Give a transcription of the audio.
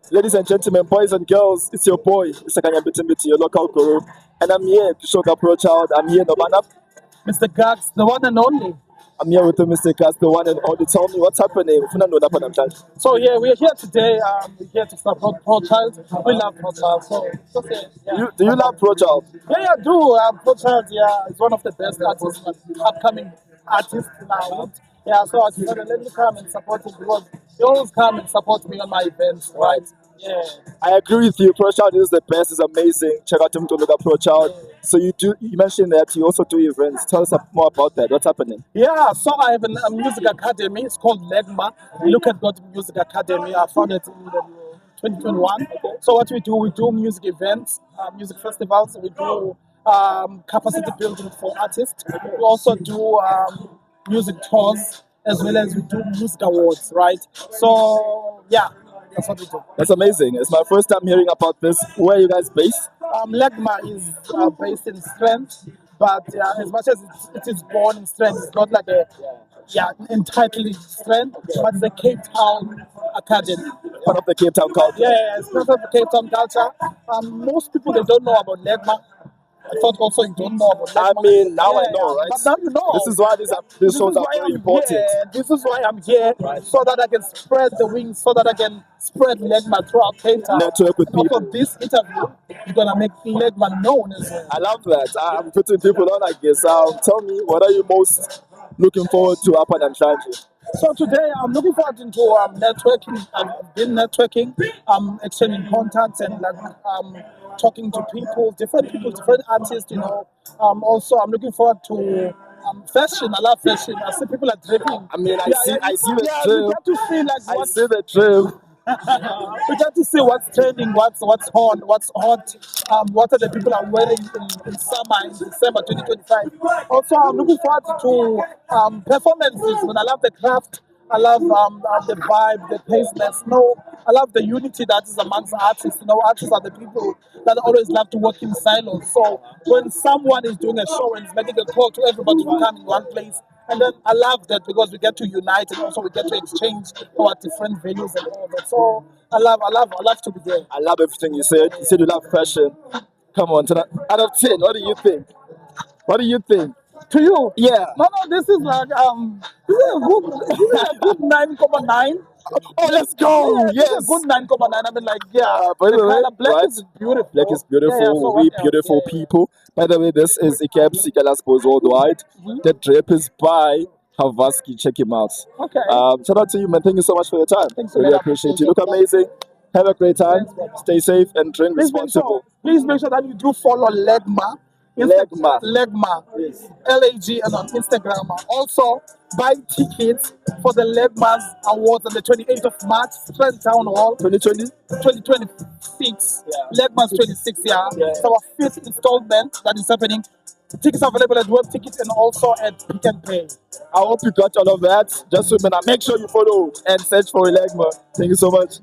Ladies and gentlemen, boys and girls, it's your boy, Isakanya Bitimiti, your local guru. And I'm here to show the Pro Child. I'm here, no man. Mr. Gagx, the one and only. I'm here with the Mr. Cass, the one and only. Tell me what's happening. So yeah, we're here today. We're here to support Pro Child. We love Pro Child. So just yeah. Do you love Pro Child? Yeah, I do. Pro Child, yeah, is one of the best artists, upcoming artists now. Yeah, so I decided let me come and support him because he always come and support me on my events, right? Yeah. I agree with you. Pro Child is the best. It's amazing. Check out him to look at Pro Child. So you mentioned that you also do events. Tell us more about that. What's happening? Yeah, so I have a music academy. It's called LAGMA. Look at God Music Academy. I found it in 2021. So what we do music events, music festivals. We do capacity building for artists. We also do music tours as well as we do music awards, right? So yeah, that's what we do. That's amazing. It's my first time hearing about this. Where are you guys based? LAGMA is based in Strand, but as much as it is born in Strand, it's not like a entirely Strand, but it's a Cape Town academy. Part of the Cape Town culture. Yeah, it's part of the Cape Town culture. Most people they don't know about LAGMA. I thought also you don't know about LAGMA. I mean, now I know, right? But now you know. This is why these shows are very important. Here. This is why I'm here, so that I can spread the wings, so that I can spread LAGMA throughout Cape Town. Network with people. Also, this interview is gonna make LAGMA known as well. I love that. I'm putting people on, I guess. Tell me, what are you most looking forward to up and Shanti? So today I'm looking forward into networking. I've been networking, exchanging contacts and talking to people, different artists. You know. Also, I'm looking forward to fashion. I love fashion. I see people are dripping. I mean, I see the trim. We get to see I see the trim. We get to see what's trending, what's on, what's hot, what are the people are wearing in summer, in December 2025. Also, I'm looking forward to performances. When I love the craft, I love the vibe, the paceness. I love the unity that is amongst artists. Artists are the people that always love to work in silos. So when someone is doing a show and is making a call to everybody to come in one place, and then I love that because we get to unite and also we get to exchange our different values and all that. So I love to be there. I love everything you said. You said you love fashion. Come on, out of 10, what do you think? What do you think? To you? Yeah. No, this is like this is a good 9.9. Oh, let's go! Yeah, yes, a good 9.9. I mean, like, yeah. By the way, black is beautiful. Black is beautiful. So we beautiful people. By the way, this is Gagx Boys Worldwide. The drip is by Havaski. Check him out. Okay. Shout out to you, man. Thank you so much for your time. Thanks really appreciate you. Look amazing. Have a great time. Stay safe and drink responsibly. Please make sure that you do follow LAGMA. LAGMA. Yes. LAG and on Instagram. Also, buy tickets for the LAGMA's awards on the 28th of March, Strand Town Hall. 2026. Yeah. LAGMA's 26, yeah. It's our 5th installment that is happening. Tickets are available at Web Tickets and also at Pick and Pay. I hope you got all of that. Just remember, make sure you follow and search for LAGMA. Thank you so much.